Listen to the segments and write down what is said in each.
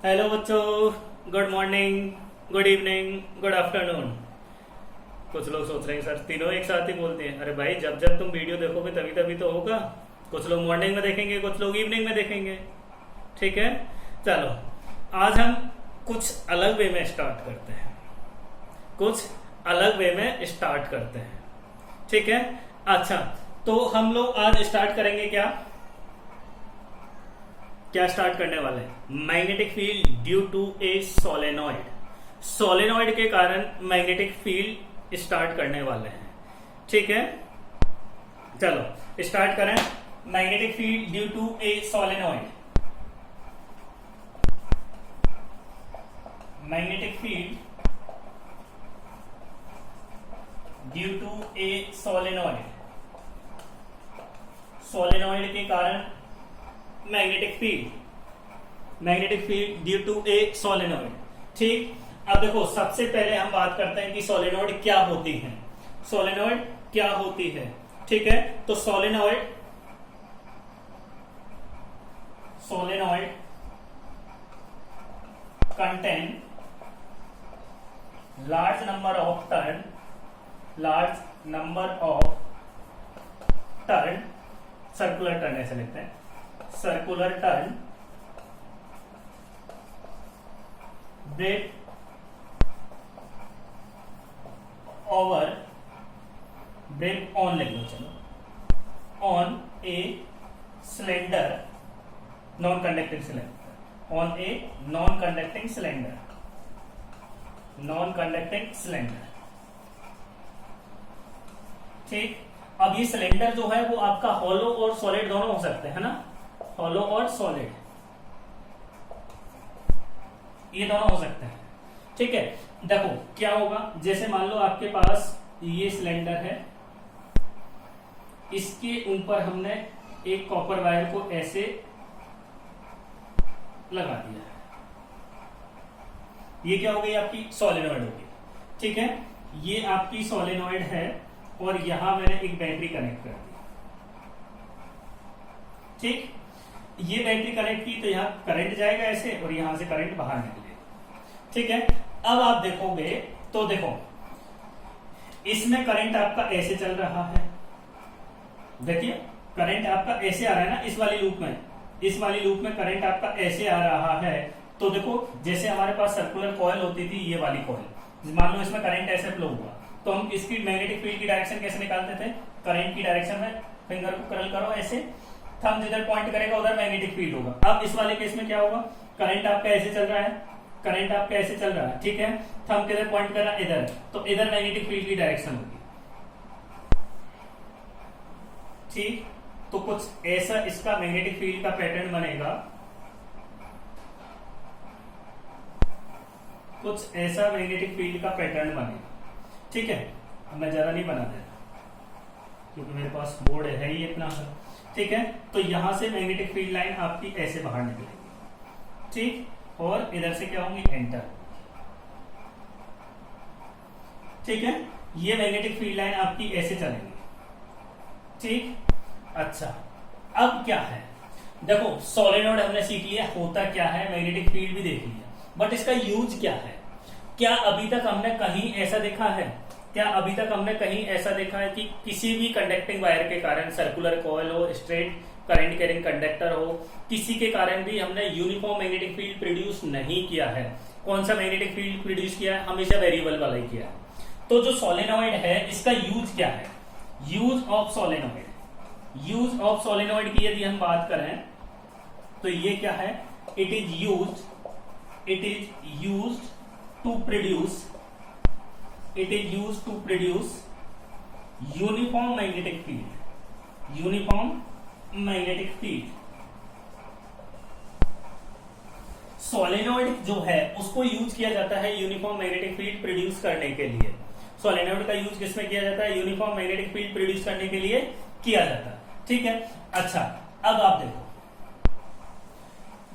Hello बच्चों, good morning, good evening, good afternoon. कुछ लोग सोच रहे हैं सर तीनों एक साथ ही बोलते हैं। अरे भाई, जब जब तुम वीडियो देखोगे तभी तभी तो होगा। कुछ लोग मॉर्निंग में देखेंगे, कुछ लोग इवनिंग में देखेंगे। ठीक है, चलो आज हम कुछ अलग वे में स्टार्ट करते हैं। कुछ अलग वे में स्टार्ट करते हैं। ठीक है, अच्छा तो हम लोग आज स्टार्ट करेंगे क्या क्या स्टार्ट करने वाले हैं? Magnetic field due to a solenoid. Solenoid के कारण मैग्नेटिक फील्ड स्टार्ट करने वाले हैं। ठीक है, चलो स्टार्ट करें। Magnetic field due to a solenoid. Magnetic field due to a solenoid. Solenoid के कारण magnetic field due to a solenoid. ठीक, अब देखो सबसे पहले हम बात करते हैं कि सोलेनॉइड क्या होती है। सोलेनॉइड क्या होती है? ठीक है, तो solenoid contain large number of turn, circular turn ऐसे लिखते हैं, सर्कुलर टर्न ब्रेक ऑन लिख लो, चलो, on a cylinder non conducting cylinder, on a non conducting cylinder. ठीक, अब ये सिलेंडर जो है वो आपका हॉलो और सॉलिड दोनों हो सकते हैं ना, हॉलो और सॉलिड ये दोनों हो सकते हैं। ठीक है, देखो क्या होगा, जैसे मान लो आपके पास ये सिलेंडर है, इसके ऊपर हमने एक कॉपर वायर को ऐसे लगा दिया है। ये क्या हो गई? आपकी सोलेनॉइड होगी। ठीक है, ये आपकी सोलेनॉइड है और यहां मैंने एक बैटरी कनेक्ट कर दी। ठीक, ये बैटरी कनेक्ट की तो यहां करंट जाएगा ऐसे और यहां से करंट बाहर निकलेगा। ठीक है, अब आप देखोगे तो देखो इसमें करंट आपका ऐसे चल रहा है। देखिए करंट आपका ऐसे आ रहा है ना, इस वाली लूप में करंट आपका ऐसे आ रहा है। तो देखो जैसे हमारे पास सर्कुलर कॉइल होती थी, ये वाली कॉइल, मान लो इसमें करंट ऐसे फ्लो हुआ, तो हम इसकी मैग्नेटिक फील्ड की डायरेक्शन कैसे निकालते थे? करंट की डायरेक्शन में फिंगर को कर्ल करो ऐसे, थंब जिधर पॉइंट करेगा उधर मैग्नेटिक फील्ड होगा। अब इस वाले केस में क्या होगा? करंट आपका ऐसे चल रहा है, ठीक है, थंब किधर पॉइंट कर रहा है? इधर, तो इधर मैग्नेटिक फील्ड की डायरेक्शन होगी। ठीक, तो कुछ ऐसा इसका मैग्नेटिक फील्ड का पैटर्न बनेगा, कुछ ऐसा मैग्नेटिक फील्ड का पैटर्न बनेगा। ठीक है, अब मैं ज्यादा नहीं बना दे रहा क्योंकि मेरे पास बोर्ड है ही इतना है। ठीक है, तो यहां से मैग्नेटिक फील्ड लाइन आपकी ऐसे बाहर निकलेगी। ठीक, और इधर से क्या होंगी? एंटर। ठीक है, ये मैग्नेटिक फील्ड लाइन आपकी ऐसे चलेगी। ठीक, अच्छा अब क्या है? देखो सोलेनॉइड हमने सीख लिया होता क्या है, मैग्नेटिक फील्ड भी देख लिया, बट इसका यूज क्या है? क्या अभी तक हमने कहीं ऐसा देखा है कि किसी भी कंडक्टिंग वायर के कारण, सर्कुलर कॉइल हो, स्ट्रेट करंट कैरिंग कंडक्टर हो, किसी के कारण भी हमने यूनिफॉर्म मैग्नेटिक फील्ड प्रोड्यूस नहीं किया है? कौन सा मैग्नेटिक फील्ड प्रोड्यूस किया है? हमेशा वेरिएबल वाला ही किया है। तो जो सोलेनॉइड है इसका यूज क्या है? यूज ऑफ सोलेनॉइड की यदि हम बात करें तो ये क्या है? It is used to produce uniform magnetic field. Solenoid जो है उसको यूज किया जाता है यूनिफॉर्म मैग्नेटिक फील्ड प्रोड्यूस करने के लिए। सोलेनॉइड का यूज किसमें किया जाता है? यूनिफॉर्म मैग्नेटिक फील्ड प्रोड्यूस करने के लिए किया जाता है। ठीक है, अच्छा अब आप देखो,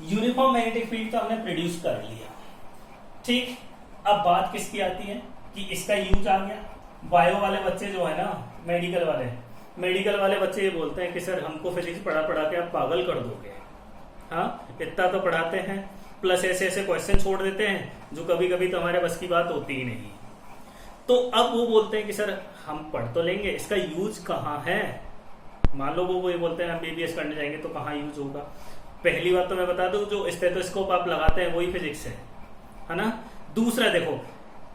यूनिफॉर्म मैग्नेटिक फील्ड तो हमने प्रोड्यूस कर लिया। ठीक, अब बात किसकी आती है कि इसका यूज आ गया। बायो वाले बच्चे जो है ना, मेडिकल वाले बच्चे ये बोलते हैं कि सर हमको फिजिक्स पढ़ा पढ़ा के आप पागल कर दोगे। हाँ, इतना तो पढ़ाते हैं प्लस ऐसे ऐसे क्वेश्चन छोड़ देते हैं जो कभी कभी तो हमारे बस की बात होती ही नहीं। तो अब वो बोलते हैं कि सर हम पढ़ तो लेंगे, इसका यूज कहाँ है। मान लो वो ये बोलते हैं हम एमबीबीएस करने जाएंगे तो कहाँ यूज होगा। पहली बात तो मैं बता दूं, जो स्टेथोस्कोप आप लगाते हैं वही फिजिक्स है ना। दूसरा देखो,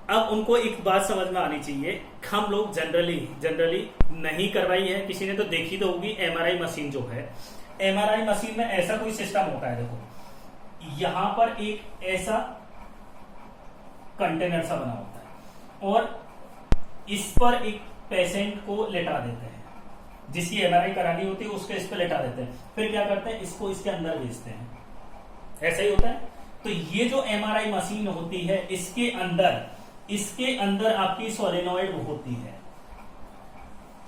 अब उनको एक बात समझ में आनी चाहिए, हम लोग जनरली नहीं करवाई है, किसी ने तो देखी तो होगी। एमआरआई मशीन जो है, एमआरआई मशीन में ऐसा कोई सिस्टम होता है, देखो यहां पर एक ऐसा कंटेनर सा बना होता है और इस पर एक पेशेंट को लेटा देते हैं, जिसकी एमआरआई करानी होती है उसको इस पर लेटा देते हैं, फिर क्या करते हैं इसको इसके अंदर भेजते हैं, ऐसा ही होता है। तो ये जो एमआरआई मशीन होती है इसके अंदर आपकी सोलेनॉइड होती है।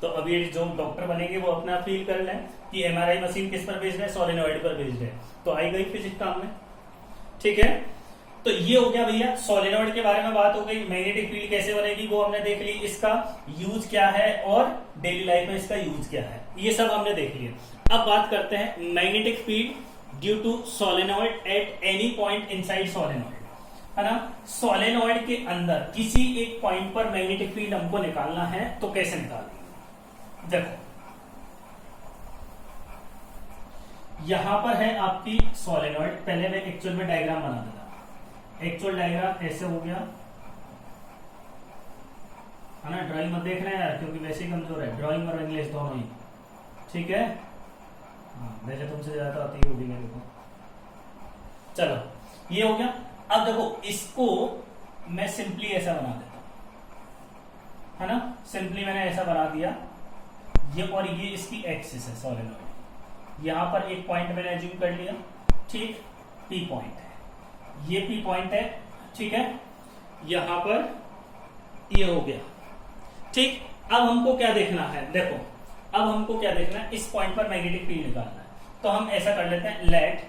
तो अब ये जो डॉक्टर बनेंगे वो अपना फील कर लें कि एमआरआई मशीन किस पर भेज रहे हैं, सोलेनॉइड पर भेज रहे हैं, तो आई गई फिजिक्स काम में। ठीक है, तो ये हो गया भैया, सोलेनॉइड के बारे में बात हो गई। मैग्नेटिक फील्ड कैसे बनेगी वो हमने देख ली, इसका यूज क्या है और डेली लाइफ में इसका यूज क्या है, ये सब हमने देख लिया। अब बात करते हैं magnetic field due to solenoid at any point inside solenoid, है ना। सोलेनॉइड के अंदर किसी एक पॉइंट पर मैग्नेटिक फील्ड हमको निकालना है, तो कैसे निकालेंगे। देखो यहां पर है आपकी सोलेनॉइड, पहले मैं एक्चुअल में डायग्राम बना देता। एक्चुअल डायग्राम ऐसे हो गया, है ना। ड्राइंग मत देखना यार, क्योंकि वैसे ही कमजोर है ड्राइंग और इंग्लिश दोनों ही। ठीक है, वैसे तुमसे ज्यादा आती होगी मेरे को। चलो ये हो गया। अब देखो इसको मैं सिंपली ऐसा बना देता हूं, है ना। सिंपली मैंने ऐसा बना दिया, ये और ये इसकी एक्सिस है सोलेनॉइड। यहां पर एक पॉइंट मैंने एज्यूम कर लिया, ठीक, पी पॉइंट है, ये पी पॉइंट है, ठीक है। यहां पर ये हो गया, ठीक। अब हमको क्या देखना है, देखो अब हमको क्या देखना है, इस पॉइंट पर मैग्नेटिक फील्ड निकालना है। तो हम ऐसा कर लेते हैं, let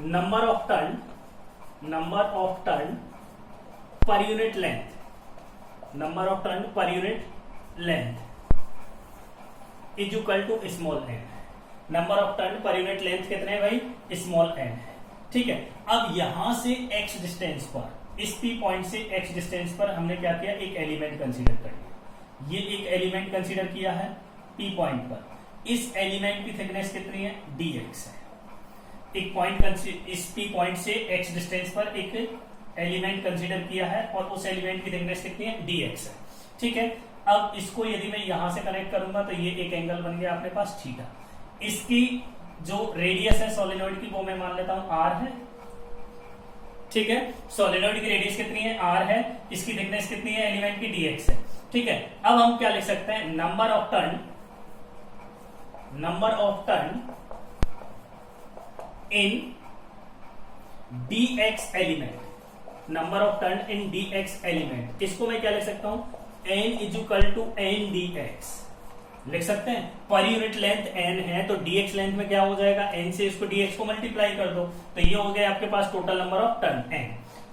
number of turn per unit length, number of turn per unit length is equal to small n. Number of turn per unit length कितने है भाई, स्मॉल एन है, ठीक है। अब यहां से x डिस्टेंस पर, इस P पॉइंट से x डिस्टेंस पर हमने क्या किया, एक एलिमेंट कंसीडर कर लिया। ये एक एलिमेंट कंसीडर किया है P पॉइंट पर, इस एलिमेंट की थिकनेस कितनी है, dx है। एक पॉइंट, इस P पॉइंट से x डिस्टेंस पर एक एलिमेंट कंसीडर किया है और उस एलिमेंट की थिकनेस कितनी है, dx है, ठीक है। अब इसको यदि मैं यहां से कनेक्ट करूंगा तो ये एक एंगल बन गया अपने पास थीटा। इसकी जो रेडियस है सोलेनॉइड की वो मैं मान लेता हूं r है, ठीक है। सोलेनॉइड की रेडियस कितनी है, r है, इसकी थिकनेस कितनी है एलिमेंट की, dx है, ठीक है। अब हम क्या लिख सकते हैं, number of turn in dx element, number of turn in dx element, इसको मैं क्या लिख सकता हूं, n is equal to n dx लिख सकते हैं। पर यूनिट लेंथ n है तो dx लेंथ में क्या हो जाएगा, n से इसको dx को मल्टीप्लाई कर दो, तो ये हो गया आपके पास total number of turn n,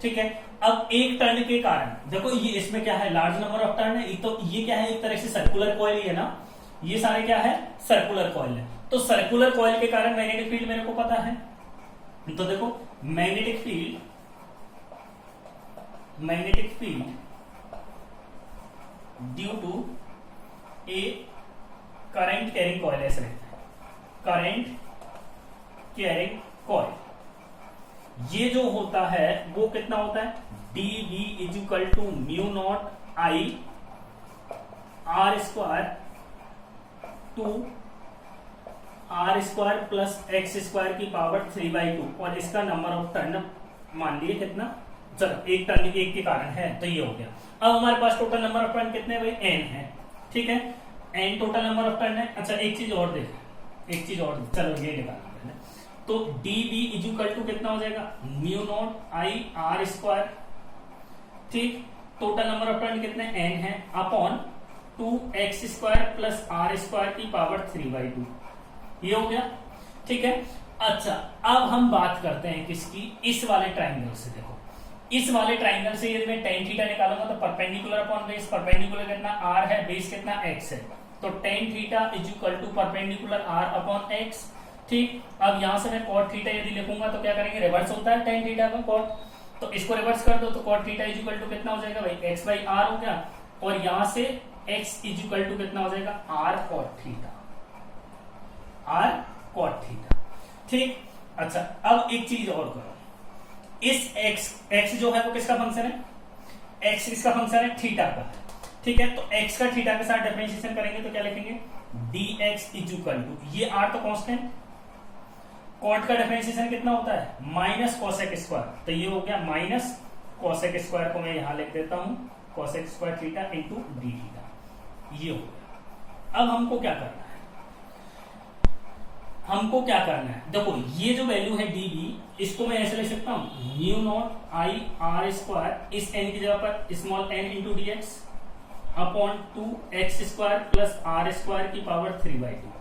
ठीक है। अब एक टर्न के कारण देखो ये इसमें क्या है, लार्ज नंबर ऑफ टर्न है, तो ये क्या है, एक तरह से सर्कुलर कॉइल ही है ना, ये सारे क्या है, सर्कुलर कॉइल है। तो सर्कुलर कॉइल के कारण मैग्नेटिक फील्ड मेरे को पता है, तो देखो magnetic field due to a current carrying coil, ऐसे रहता है, करंट कैरिंग कॉइल, ये जो होता है वो कितना होता है, dV is equal to mu naught I r square two r square plus x square की पावर 3/2, और इसका नंबर ऑफ टर्न मान लिए कितना, चलो एक टर्न एक के कारण है, तो ये हो गया। अब हमारे पास टोटल नंबर ऑफ टर्न कितने भाई, n है, ठीक है, n total number of turn है। अच्छा एक चीज और देख, चलो ये निकालते हैं, तो dV इज इक्वल टू कितना हो जाएगा, mu naught I r square, ठीक, टोटल नंबर ऑफ टर्न कितने n है, upon 2x square plus r square की पावर 3/2, ये हो गया, ठीक है। अच्छा अब हम बात करते हैं किसकी, इस वाले ट्राइंगल से। देखो इस वाले ट्राइंगल से यदि मैं tan थीटा निकालूंगा तो परपेंडिकुलर अपॉन बेस, परपेंडिकुलर कितना r है, बेस कितना x है, तो tan theta is equal to perpendicular r upon x, ठीक, अब यहां से मैं cot थीटा यदि लिखूंगा तो क्या करेंगे, रिवर्स होता है tan थीटा का cot, तो इसको रिवर्स कर दो तो cot theta is equal to कितना हो जाएगा भाई, x बाई आर हो गया, और यहां से x इज इक्वल टू कितना हो जाएगा, r cot theta, r cot theta. ठीक, अच्छा अब एक चीज और करो, इस x जो है वो किसका फंक्शन है, x किसका फंक्शन है, थीटा का। ठीक है, तो x का थीटा के साथ डिफरेंशिएशन करेंगे तो क्या लिखेंगे, dx इज इक्वल टू, ये r तो कांस्टेंट, कॉट का डिफरेंशिएशन कितना होता है, माइनस कोसेक स्क्वायर, तो ये हो गया माइनस कोसेक स्क्वायर को मैं यहां लिख देता हूं, cosec square theta into d theta, ये हो गया। अब हमको क्या करना है, हमको क्या करना है, देखो ये जो वैल्यू है dB, इसको मैं ऐसे लिख सकता हूं, mu naught I r square, इस n की जगह पर small n into d x upon 2x square plus r square की पावर 3/2।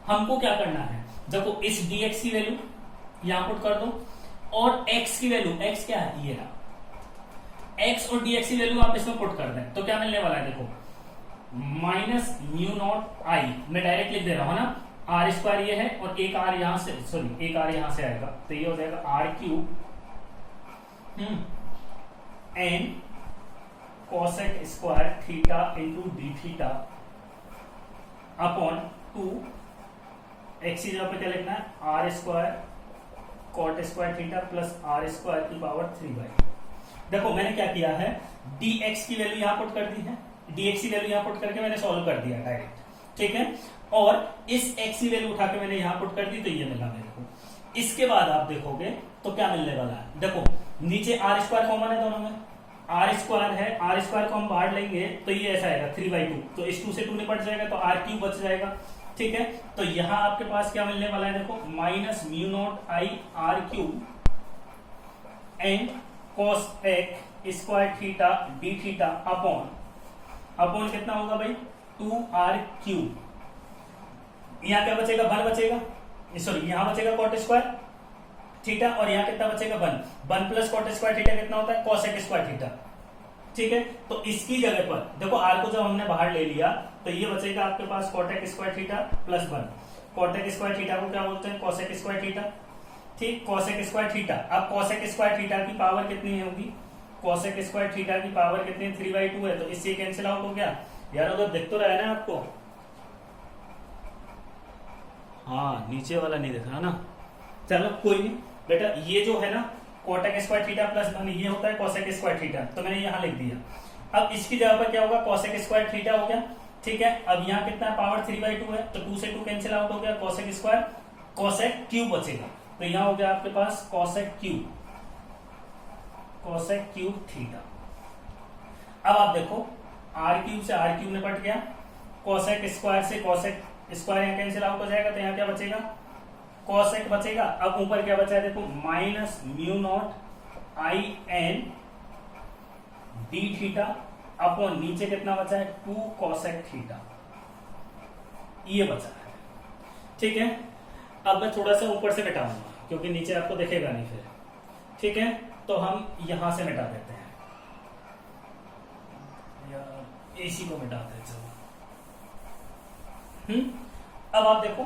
हमको क्या करना है, देखो इस dx की वैल्यू यहां पुट कर दो, और x की वैल्यू, x क्या है, ये रहा, x और dx की वैल्यू आप इसमें पुट कर दें तो क्या मिलने वाला है, देखो माइनस म्यू नॉट आई, मैं डायरेक्ट लिख दे रहा हूं ना, आर स्क्वायर ये है और एक आर यहां से, सॉरी एक आर यहां से आएगा, तो ये हो जाएगा r cube n cosec square theta into d theta upon 2 x की जगह पे क्या लिखना है, r square cot square theta plus r square की पावर 3/2। देखो मैंने क्या किया है, dx की वैल्यू यहां पुट कर दी है, dx की वैल्यू यहां पुट करके मैंने सॉल्व कर दिया डायरेक्ट, ठीक है, और इस x की वैल्यू उठा के मैंने यहां पुट कर दी तो ये मिला मेरे को। इसके बाद आप देखोगे तो क्या मिलने वाला है, देखो नीचे आर स्क्वायर कॉमन है दोनों में, आर स्क्वायर है, आर स्क्वायर को हम बाहर लेंगे तो ये ऐसा आएगा 3/2, तो इस 2 से 2 निपट जाएगा तो आर क्यूब बच जाएगा। ठीक है, तो यहां आपके पास क्या मिलने वाला है, देखो minus mu naught I R cube and cos एक square theta d theta upon कितना होगा भाई, 2r क्यूब, यहां क्या बचेगा, 1 बचेगा, सॉरी यहां बचेगा कॉट स्क्वायर थीटा, और यहां कितना बचेगा 1 प्लस कॉट स्क्वायर थीटा कितना होता है, कोसेक स्क्वायर थीटा। ठीक है, तो इसकी जगह पर देखो आर को जब हमने बाहर ले लिया तो ये बचेगा आपके पास cot square theta plus 1, cot square theta को क्या बोलते हैं, कोसेक स्क्वायर थीटा। ठीक, कोसेक स्क्वायर थीटा, अब कोसेक स्क्वायर थीटा की पावर कितनी होगी, कोसेक स्क्वायर थीटा की पावर कितनी, 3/2 है, तो इससे कैंसिल आउट हो गया यार, उधर दिख तो रहा है ना आपको, हाँ नीचे वाला नहीं दिख रहा ना, चलो कोई नहीं बेटा, ये जो है ना कोटेक स्क्वायर थीटा प्लस 1 ये होता है कोसेक स्क्वायर थीटा, तो मैंने यहां लिख दिया। अब इसकी जगह पर क्या होगा, कोसेक स्क्वायर थीटा हो गया। ठीक है, अब यहाँ कितना पावर 3/2 है, तो 2 से 2 कैंसिल आउट हो गया, कोसेक स्क्वायर, कोसेक क्यूब बचेगा, तो यहां हो गया आपके पास कोसेक क्यूब थीटा। अब आप देखो आर क्यूब से आर क्यूब निपट गया, कोसेक स्क्वायर से कोसेक स्क्वायर यहाँ कैंसिल आउट हो जाएगा, तो यहाँ क्या बचेगा, कोसेक बचेगा। अब ऊपर क्या बचा है, देखो minus mu naught I n d theta upon नीचे कितना बचा है, 2 कोसेक थीटा, ये बचा है। ठीक है, अब मैं थोड़ा सा ऊपर से मिटाऊंगा क्योंकि नीचे आपको दिखेगा नहीं फिर। ठीक है, तो हम यहां से मिटा देते हैं, एसी को मिटाते हैं, चलो। अब आप देखो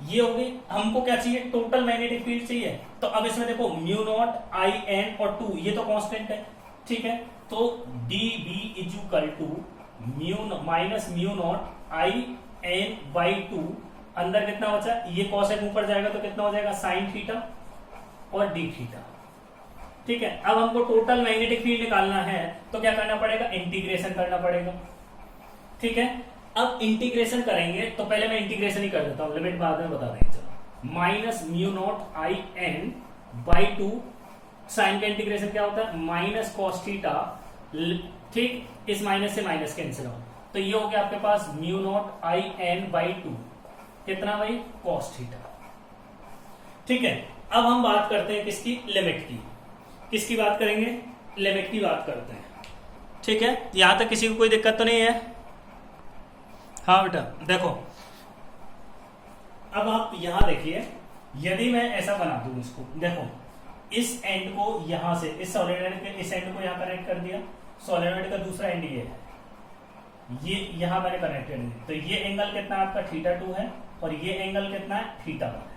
ये हो गई, हमको क्या चाहिए, टोटल मैग्नेटिक फील्ड चाहिए, तो अब इसमें देखो म्यू नॉट आई एन और 2 ये तो कांस्टेंट है। ठीक है, तो d B is equal to minus mu naught I N by 2, अंदर कितना बचा, ये कोसेक ऊपर जाएगा तो कितना हो जाएगा, साइन थीटा और डी थीटा। ठीक है, अब हमको टोटल मैग्नेटिक फील्ड निकालना है तो क्या करना पड़ेगा, इंटीग्रेशन करना पड़ेगा। ठीक है, अब इंटीग्रेशन करेंगे तो पहले मैं इंटीग्रेशन ही कर देता हूं, लिमिट बाद में बता देंगे। चलो minus mu naught I N by 2, sine का इंटीग्रेशन क्या होता है, माइनस कॉस थीटा। ठीक, इस माइनस से माइनस कैंसिल हो, तो ये हो गया आपके पास mu naught I N by 2, कितना भाई, कॉस थीटा। ठीक है, अब हम बात करते हैं किसकी, लिमिट की। किसकी बात करेंगे, लिमिट की बात करते हैं। ठीक है, यहां तक किसी को कोई दिक्कत तो नहीं है, हाँ बेटा देखो, अब आप यहां देखिए, यदि मैं ऐसा बना दूं इसको, देखो इस एंड को यहां से, इस सोलेनॉइड के इस एंड को यहां कनेक्ट कर दिया, सोलेनॉइड का दूसरा एंड ये है, ये यहां मैंने कनेक्टेड है, तो ये एंगल कितना आपका थीटा 2 है और ये एंगल कितना है, थीटा 1 है।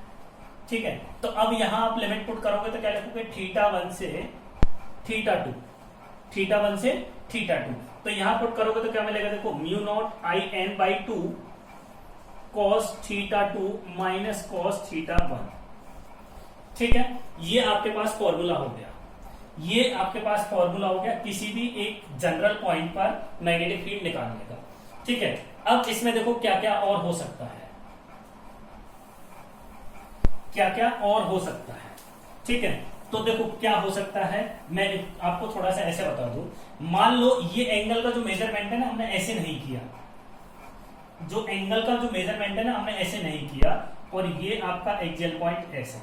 ठीक है, तो अब यहां आप लिमिट पुट करोगे तो क्या लिखोगे, θ1 से θ2, θ1 से θ2, तो यहां पुट करोगे तो क्या मिलेगा, देखो mu naught I N by 2 cos θ2 minus cos θ1। ठीक है, ये आपके पास फॉर्मूला हो गया, ये आपके पास फॉर्मूला हो गया किसी भी एक जनरल पॉइंट पर मैग्नेटिक फील्ड निकालने का। ठीक है, अब इसमें देखो क्या क्या और हो सकता है, क्या क्या और हो सकता है। ठीक है, तो देखो क्या हो सकता है, मैं आपको थोड़ा सा ऐसे बता दूं, मान लो ये एंगल का जो मेजरमेंट है ना हमने ऐसे नहीं किया, जो एंगल का जो मेजरमेंट है ना हमने ऐसे नहीं किया, और ये आपका एक्सियल पॉइंट ऐसे,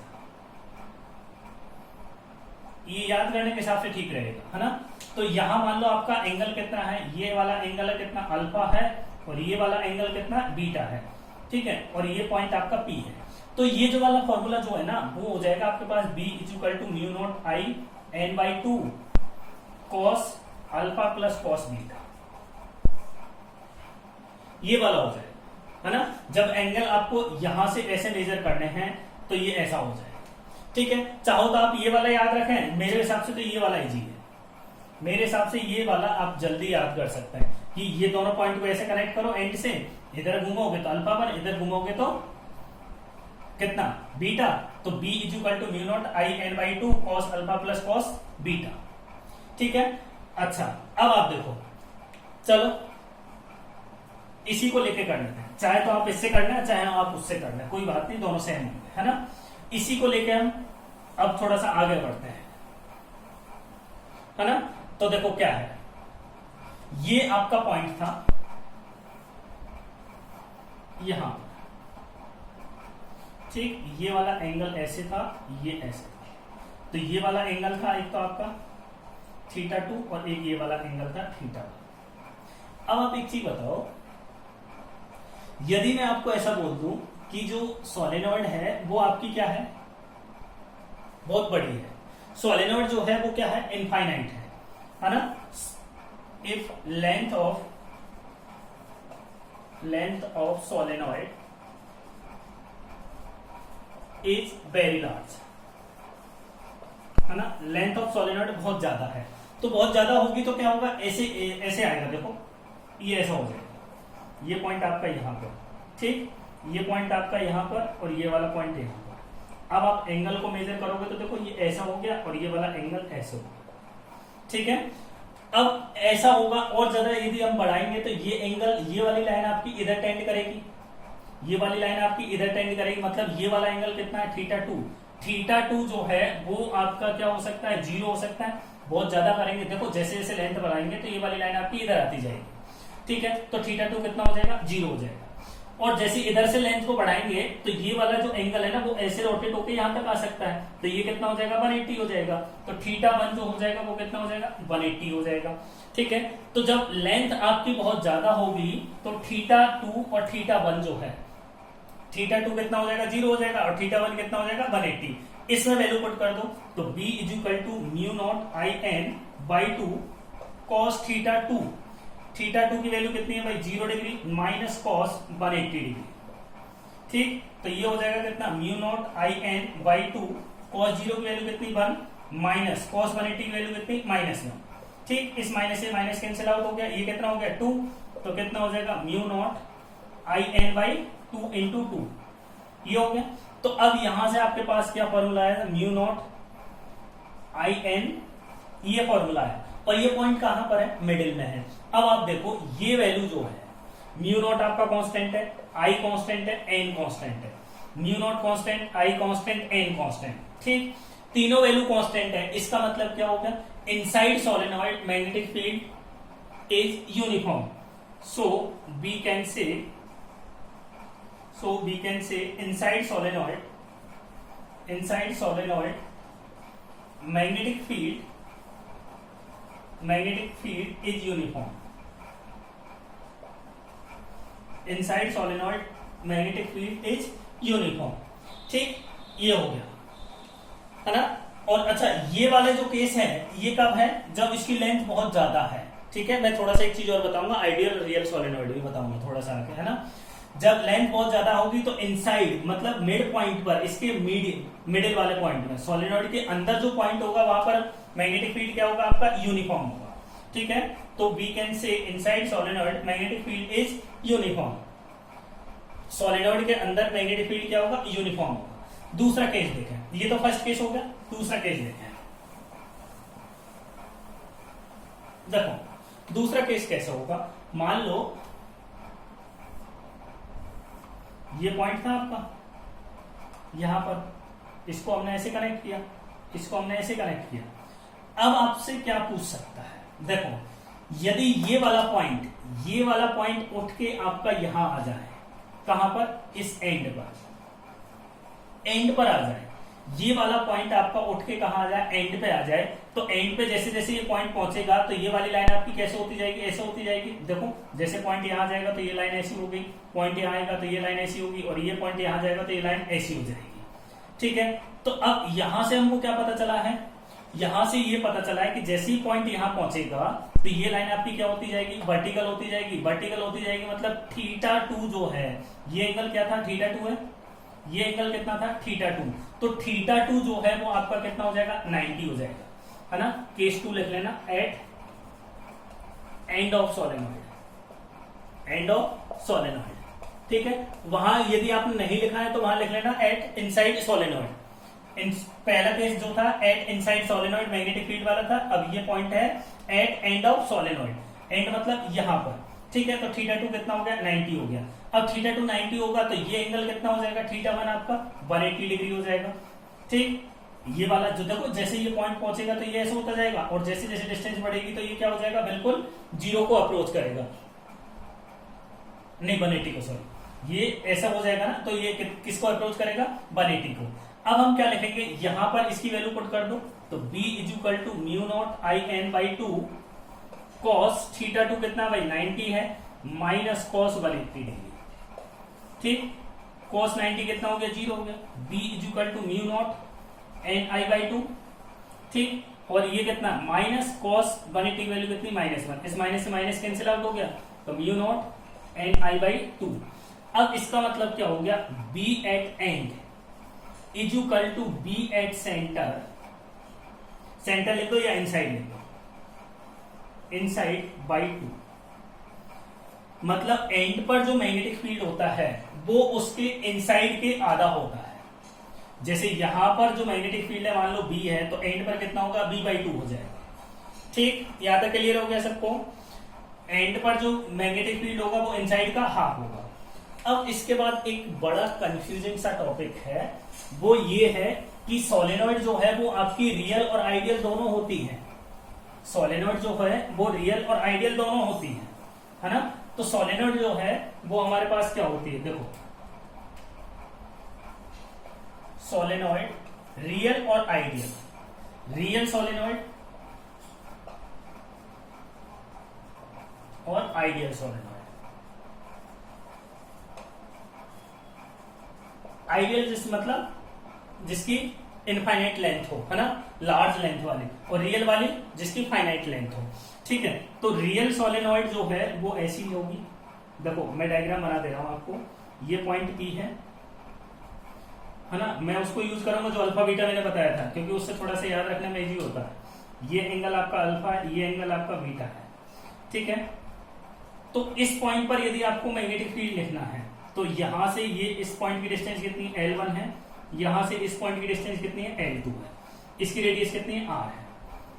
ये याद करने के हिसाब से ठीक रहेगा, है ना। तो यहां मान लो आपका एंगल कितना है, ये वाला एंगल है कितना, अल्फा है, और ये वाला एंगल कितना, बीटा है। ठीक है, और ये पॉइंट आपका पी है। तो ये जो वाला फॉर्मूला जो है ना वो हो जाएगा आपके पास b equal to mu naught I N by 2 cos alpha plus cos beta, ये वाला हो जाएगा, है ना। जब एंगल आपको यहां से ऐसे मेजर करने हैं तो ये ऐसा हो जाएगा। ठीक है, चाहो तो आप ये वाला याद रखें, मेरे हिसाब से तो ये वाला इजी है, मेरे हिसाब से ये वाला आप जल्दी याद कर सकते हैं कि ये दोनों पॉइंट को ऐसे कनेक्ट करो एंड से, इधर घूमोगे तो अल्फा पर, इधर घूमोगे तो कितना, बीटा, तो b equal to mu naught I N by 2 cos alpha plus cos beta. ठीक है, अच्छा अब आप देखो, चलो इसी को लेके कर लेते हैं, चाहे तो आप इससे करना है चाहे आप उससे करना है, कोई बात नहीं, दोनों सेम होंगे, है ना। इसी को लेके हम अब थोड़ा सा आगे बढ़ते हैं, है ना। तो देखो क्या है, ये आपका पॉइंट था यहां, ठीक, ये वाला एंगल ऐसे था, ये ऐसे था, तो ये वाला एंगल था एक तो आपका θ2 और एक ये वाला एंगल था θ1। अब आप एक चीज बताओ, यदि मैं आपको ऐसा बोल दूं कि जो सोलेनॉइड है वो आपकी क्या है, बहुत बड़ी है, सोलेनॉइड जो है वो क्या है, इनफाइनाइट है ना। If length of solenoid is very large, है ना, लेंथ ऑफ सोलेनॉइड बहुत ज्यादा है, तो बहुत ज्यादा होगी तो क्या होगा, ऐसे ऐसे आएगा, देखो ये ऐसा हो जाएगा, ये पॉइंट आपका यहां पर, ठीक, ये पॉइंट आपका यहां पर और ये वाला पॉइंट यहां पर। अब आप एंगल को मेजर करोगे तो देखो ये ऐसा हो गया और ये वाला एंगल ऐसे हो गया। ठीक है, अब ऐसा होगा और ज्यादा यदि हम बढ़ाएंगे तो ये एंगल, ये वाली लाइन आपकी इधर टेंड करेगी, ये वाली लाइन आपकी इधर टेंड करेगी, मतलब ये वाला एंगल कितना है, θ2। θ2 जो है वो आपका क्या हो सकता है, 0 हो सकता है। बहुत ज्यादा करेंगे, देखो जैसे जैसे लेंथ बढ़ाएंगे तो ये वाली लाइन आपकी इधर आती जाएगी। ठीक है, तो θ2 कितना हो जाएगा, 0 हो जाएगा। और जैसे इधर से लेंथ को बढ़ाएंगे तो ये वाला जो एंगल है ना वो ऐसे रोटेट होकर यहां तक आ सकता है, तो ये कितना हो जाएगा, 180 हो जाएगा। तो θ1 जो हो जाएगा वो कितना हो जाएगा, 180 हो जाएगा। ठीक है, तो जब लेंथ आपकी बहुत ज्यादा होगी तो θ2 और θ1 जो है, θ2 कितना हो जाएगा, 0 हो जाएगा, और θ1 कितना हो जाएगा, 180। इसमें वैल्यू पुट कर दो, तो b equal to mu naught I N by 2 cos θ2, θ2 की वैल्यू कितनी है भाई, 0 डिग्री माइनस कॉस 180 डिग्री। ठीक, तो ये हो जाएगा कितना, mu naught I N by 2 cos 0 की वैल्यू कितनी, 1 माइनस कॉस 180 की वैल्यू कितनी, -1। ठीक, इस माइनस से माइनस कैंसिल आउट हो गया, ये कितना हो गया, 2, तो कितना हो जाएगा, mu naught I N by 2 into 2, ये हो गया। तो अब यहां से आपके पास क्या फॉर्मूला है, म्यू नॉट आई एन, ये फॉर्मूला है, और ये पॉइंट कहां पर है, मिडिल में है। अब आप देखो ये वैल्यू जो है, म्यू नॉट आपका कांस्टेंट है, आई कांस्टेंट है, एन कांस्टेंट है, mu naught constant, I constant, n constant. ठीक, तीनों वैल्यू कांस्टेंट है, इसका मतलब क्या होगा, inside solenoid magnetic field is uniform, so we can say inside solenoid magnetic field is uniform. Inside solenoid magnetic field is uniform. ठीक, ये हो गया, है ना। और अच्छा ये वाले जो केस है ये कब है, जब इसकी लेंथ बहुत ज्यादा है। ठीक है, मैं थोड़ा सा एक चीज और बताऊंगा, आइडियल रियल सोलेनॉइड भी बताऊंगा थोड़ा सा आगे, है ना। जब लेंथ बहुत ज्यादा होगी तो इनसाइड मतलब मिड पॉइंट पर, इसके मिडिल वाले पॉइंट में, सोलेनोइड के अंदर जो पॉइंट होगा वहां पर मैग्नेटिक फील्ड क्या होगा आपका, यूनिफॉर्म होगा। ठीक है, तो we can say inside solenoid magnetic field is uniform. Solenoid के अंदर मैग्नेटिक फील्ड क्या होगा, यूनिफॉर्म होगा। दूसरा केस देखें, ये तो फर्स्ट केस हो गया, दूसरा केस देखें। देखो दूसरा केस कैसा होगा, मान लो ये पॉइंट था आपका यहां पर, इसको हमने ऐसे कनेक्ट किया, इसको हमने ऐसे कनेक्ट किया। अब आपसे क्या पूछ सकता है, देखो यदि ये वाला पॉइंट उठ के आपका यहां आ जाए, कहां पर, इस एंड पर आ जाए, ये वाला पॉइंट आपका उठ के कहां आ जाए, एंड पे आ जाए, तो एंड पे जैसे जैसे ये पॉइंट पहुंचेगा तो ये वाली लाइन आपकी कैसे होती जाएगी, ऐसे होती जाएगी। देखो जैसे पॉइंट यहां जाएगा तो ये लाइन ऐसी हो गई, पॉइंट यहां आएगा तो ये लाइन ऐसी होगी, और ये पॉइंट यहां जाएगा तो ये लाइन ऐसी हो जाएगी। ठीक है, तो अब यहां से हमको क्या पता चला है, यहां से ये पता चला है कि जैसे ही पॉइंट यहां पहुंचेगा तो ये लाइन आपकी क्या होती जाएगी, वर्टिकल होती जाएगी। वर्टिकल होती जाएगी मतलब θ2 जो है, ये एंगल क्या था, θ2 है, ये एंगल कितना था, θ2। तो θ2 जो है वो आपका कितना हो जाएगा, 90 हो जाएगा, है ना। केस 2 लिख लेना, at end of solenoid, end of solenoid. ठीक है, वहां यदि आपने नहीं लिखा है तो वहां लिख लेना एट इनसाइड सोलेनोइड। पहला केस जो था at inside solenoid magnetic field वाला था, अब ये पॉइंट है at end of solenoid, end मतलब यहां पर। ठीक है, तो θ2 कितना हो गया, 90 हो गया। अब θ2 90 होगा तो ये एंगल कितना हो जाएगा, θ1 आपका 180 डिग्री हो जाएगा। ठीक, ये वाला जो देखो जैसे ये पॉइंट पहुंचेगा तो ये ऐसे होता जाएगा, और जैसे जैसे डिस्टेंस बढ़ेगी तो ये क्या हो जाएगा, बिल्कुल जीरो को अप्रोच करेगा, नहीं 180 को, सॉरी, ये ऐसा हो जाएगा ना, तो ये किसको अप्रोच करेगा, 180 को। अब हम क्या लिखेंगे, यहां पर इसकी वैल्यू पुट कर दो, तो b = μ0 I n/2 cos θ2 कितना भाई 90 है, माइनस cos 180 डिग्री। ठीक, cos 90 कितना हो गया, 0 हो गया। b = μ0 n/2। ठीक, और ये कितना, माइनस cos 180 की वैल्यू कितनी, -1, इस माइनस से माइनस कैंसिल आउट हो गया, तो μ0 n/2। अब इसका मतलब क्या हो गया, b at end = b at center, centre लिख दो या इनसाइड लिख दो, इनसाइड बाई 2। मतलब एंड पर जो मैग्नेटिक फील्ड होता है वो उसके इनसाइड के आधा होता है। जैसे यहां पर जो मैग्नेटिक फील्ड है मान लो b है, तो एंड पर कितना होगा, b/2 हो जाएगा। ठीक, यहां तक क्लियर हो गया सबको। एंड पर जो मैग्नेटिक फील्ड होगा वो इनसाइड का हाफ होगा। अब इसके बाद एक बड़ा कंफ्यूजिंग सा टॉपिक है, वो ये है कि सोलेनोइड जो है वो आपकी रियल और आइडियल दोनों होती है। सोलेनोइड जो है वो रियल और आइडियल दोनों होती है ना। तो सोलेनोइड जो है वो हमारे पास क्या होती है, देखो सोलेनोइड रियल और आइडियल, रियल सोलेनोइड और आइडियल सोलेनोइड। आइडियल जिस मतलब जिसकी इनफाइनाइट लेंथ हो, है ना, लार्ज लेंथ वाली, और रियल वाली जिसकी फाइनाइट लेंथ हो। ठीक है, तो रियल सोलेनोइड जो है वो ऐसी होगी, देखो मैं डायग्राम बना दे रहा हूं आपको, ये पॉइंट P है ना, मैं उसको यूज करूंगा जो अल्फा बीटा मैंने बताया था, क्योंकि उससे थोड़ा सा याद रखने में इजी होता है। ये एंगल आपका अल्फा है, ये एंगल आपका बीटा है। ठीक है, तो इस पॉइंट पर यदि आपको मैग्नेटिक फील्ड लिखना है तो यहां से ये इस पॉइंट की डिस्टेंस कितनी, L1 है, यहां से इस पॉइंट की डिस्टेंस कितनी है, L2 है, इसकी रेडियस कितनी है, R है।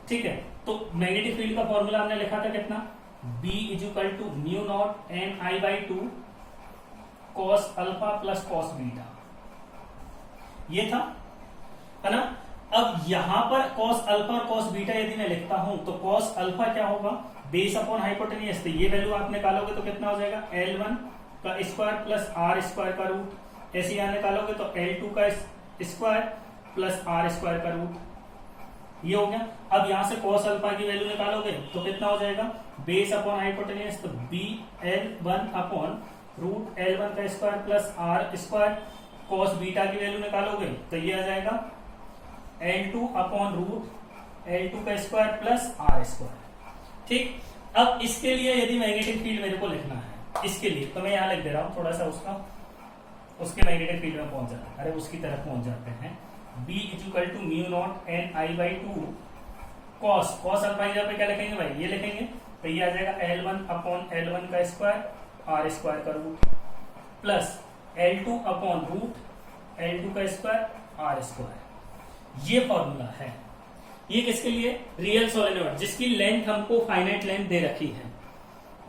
ठीक है, तो मैग्नेटिक फील्ड का फॉर्मूला हमने लिखा था कितना, b = μ0 n/2 cos alpha plus cos beta, ये था, है ना। अब यहां पर cos अल्फा और cos बीटा यदि मैं लिखता हूं तो cos अल्फा क्या होगा, बेस अपॉन हाइपोटेनियस, तो ये वैल्यू आप निकालोगे तो कितना हो जाएगा, L1 का स्क्वायर प्लस R स्क्वायर का रूट, ऐसे यहां निकालोगे तो L2 का स्क्वायर प्लस R स्क्वायर का रूट, ये हो गया। अब यहां से cos अल्फा की वैल्यू निकालोगे तो कितना हो जाएगा, बेस अपॉन हाइपोटेनियस, तो BL1 अपॉन रूट L1 का square plus R square. cos beta की वैल्यू निकालोगे तो ये आ जाएगा L2 अपॉन रूट L2 का स्क्वायर प्लस R स्क्वायर। ठीक, अब इसके लिए यदि मैग्नेटिक फील्ड मेरे को लिखना है इसके लिए तो मैं यहाँ लिख दे रहा हूँ थोड़ा सा उसके मैग्नेटिक फील्ड में पहुंच जाते हैं, अरे उसकी तरफ पहुंच जाते हैं। B equal to mu naught N I by two cos alpha यहाँ पे क्या लिखेंगे भाई, ये लिखेंगे तो ये आ जाएगा L1 अपॉन L1 का स्क्वायर आर स्क्वायर का root plus L2 upon root L2 का स्क्वायर आर स्क्वायर। ये फॉर्मूला है। ये किसके लिए, रियल सोलेनोइड जिसकी लेंथ हमको फाइनाइट लेंथ दे रखी है,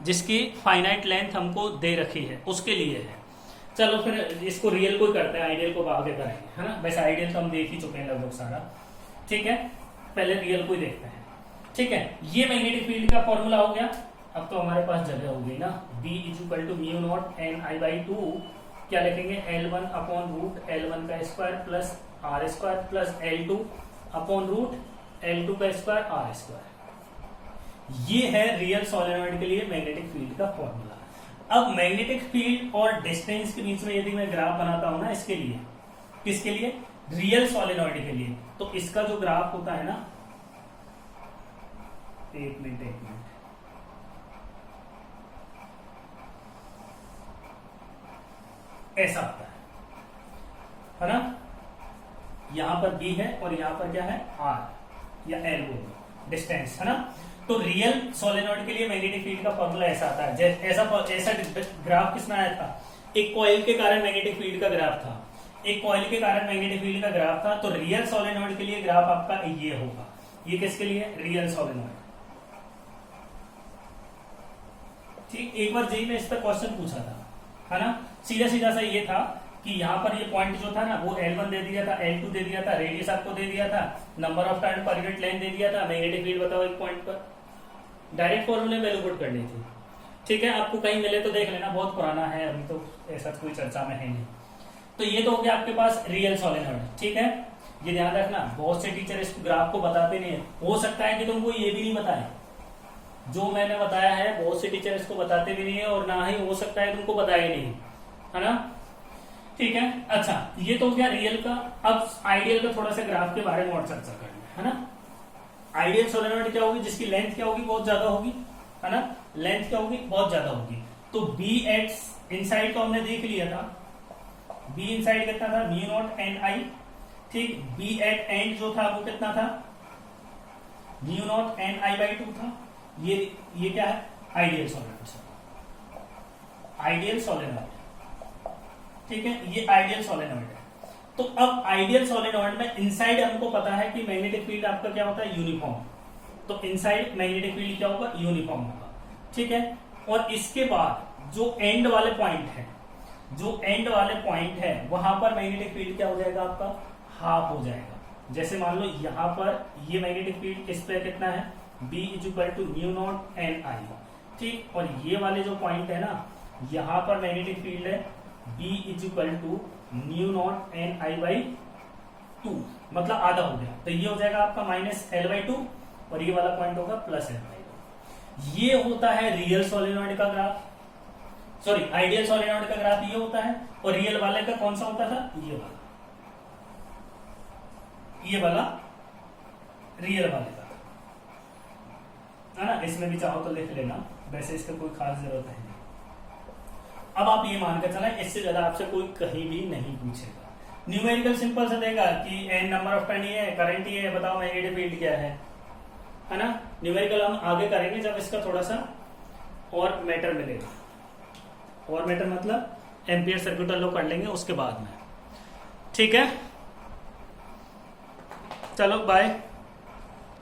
जिसकी फाइनाइट लेंथ हमको दे रखी है उसके लिए है। चलो फिर इसको रियल को ही करते हैं, आइडियल को आगे करेंगे, है ना। वैसे आइडियल तो हम देख ही चुके हैं लगभग सारा, ठीक है। पहले रियल को ही देखते हैं, ठीक है। ये मैग्नेटिक फील्ड का फॉर्मूला हो गया। अब तो हमारे पास जगह हो गई ना, B equal to mu naught N I by two क्या लिखेंगे, L1 अपॉन रूट L1 का square plus r square plus L2 upon root L2 का स्क्वायर आर स्क्वायर। ये है रियल सोलेनोइड के लिए मैग्नेटिक फील्ड का फॉर्मूला। अब मैग्नेटिक फील्ड और डिस्टेंस के बीच में यदि मैं ग्राफ बनाता हूं ना, इसके लिए, किसके लिए, रियल सोलेनोइड के लिए, तो इसका जो ग्राफ होता है ना, एक मिनट ऐसा होता है ना। यहां पर B है और यहां पर क्या है, R या L बोलो, डिस्टेंस, है ना। तो रियल सोलेनोइड के लिए मैग्नेटिक फील्ड का फॉर्मूला ऐसा आता है। ऐसा ग्राफ किसमें आया था, एक कॉइल के कारण मैग्नेटिक फील्ड का ग्राफ था, एक कॉइल के कारण मैग्नेटिक फील्ड का ग्राफ था। तो रियल सोलेनोइड के लिए ग्राफ आपका ये होगा। ये किसके लिए, रियल सोलेनोइड, ठीक। एक बार जेई में इस पर क्वेश्चन पूछा था, है ना। सीधा सीधा सा ये था कि यहाँ पर ये पॉइंट जो था ना, वो L1 दे दिया था, L2 दे दिया था, रेडियस आपको दे दिया था, number of turn per unit length दे दिया था, मैग्नेटिक फील्ड बताओ एक पॉइंट पर। डायरेक्ट फॉर्मूले वैल्यू पुट करनी थी, ठीक है। आपको कहीं मिले तो देख लेना, बहुत पुराना है, अभी तो ऐसा कोई चर्चा में है नहीं। तो ये तो हो गया आपके पास रियल सोलेनोइड, ठीक है। ये ध्यान रखना, बहुत से टीचर इस ग्राफ को बताते नहीं है। हो सकता है कि तुमको ये भी नहीं बताए जो मैंने बताया है, बहुत से टीचर इसको बताते भी नहीं है, और ना ही हो सकता है तुमको बताया नहीं, है ना, ठीक है। अच्छा, ये तो हो गया रियल का। अब आइडियल का थोड़ा सा ग्राफ के बारे में और चर्चा करना है ना। आइडियल सोलेनोइड क्या होगी, जिसकी लेंथ क्या होगी, बहुत ज्यादा होगी, है ना। लेंथ क्या होगी, बहुत ज्यादा होगी। तो बी एट इनसाइड तो हमने देख लिया था, बी इनसाइड कितना था, म्यू नॉट एन आई, ठीक। बी एट एंड जो था वो कितना था, mu naught N I by to था। ये क्या है, आइडियल सोलेनोइड, आइडियल सोलेनोइड, ठीक है। ये आइडियल सोलेनोइड है। तो अब आइडियल सोलेनोइड में इनसाइड हमको पता है कि मैग्नेटिक फील्ड आपका क्या होता है, यूनिफॉर्म। तो इनसाइड मैग्नेटिक फील्ड क्या होगा, यूनिफॉर्म होगा, ठीक है। और इसके बाद जो एंड वाले पॉइंट है, जो एंड वाले पॉइंट है, वहां पर मैग्नेटिक फील्ड क्या हो जाएगा आपका, हाफ हो जाएगा। जैसे मान लो यहां पर ये मैग्नेटिक फील्ड इस पे कितना है, B equal to mu naught N I, ठीक। और ये वाले जो पॉइंट है ना, यहां पर मैग्नेटिक फील्ड है B equal to mu naught N I by two, मतलब आधा हो गया। तो ये हो जाएगा आपका माइनस L बाई टू, और ये वाला पॉइंट होगा प्लस L बाई टू। ये होता है रियल सोलेनोइड का ग्राफ, सॉरी आइडियल सोलेनोइड का ग्राफ ये होता है। और रियल वाले का कौन सा होता था, ये वाला रियल वाले का, है ना। इसमें भी चाहो तो लिख लेना, वैसे इसका कोई खास जरूरत है नहीं। अब आप ये मानकर चलें, इससे ज्यादा आपसे कोई कहीं भी नहीं पूछेगा। न्यूमेरिकल सिंपल से देगा कि एन नंबर ऑफ टर्न ये है, करंट ये है, बताओ मैग्नेटिक फील्ड क्या है ना। न्यूमेरिकल हम आगे करेंगे जब इसका थोड़ा सा और मैटर मिलेगा। और मैटर मतलब एम्पियर सर्किट लो कर लेंगे उसके बाद में, ठीक है। चलो बाय।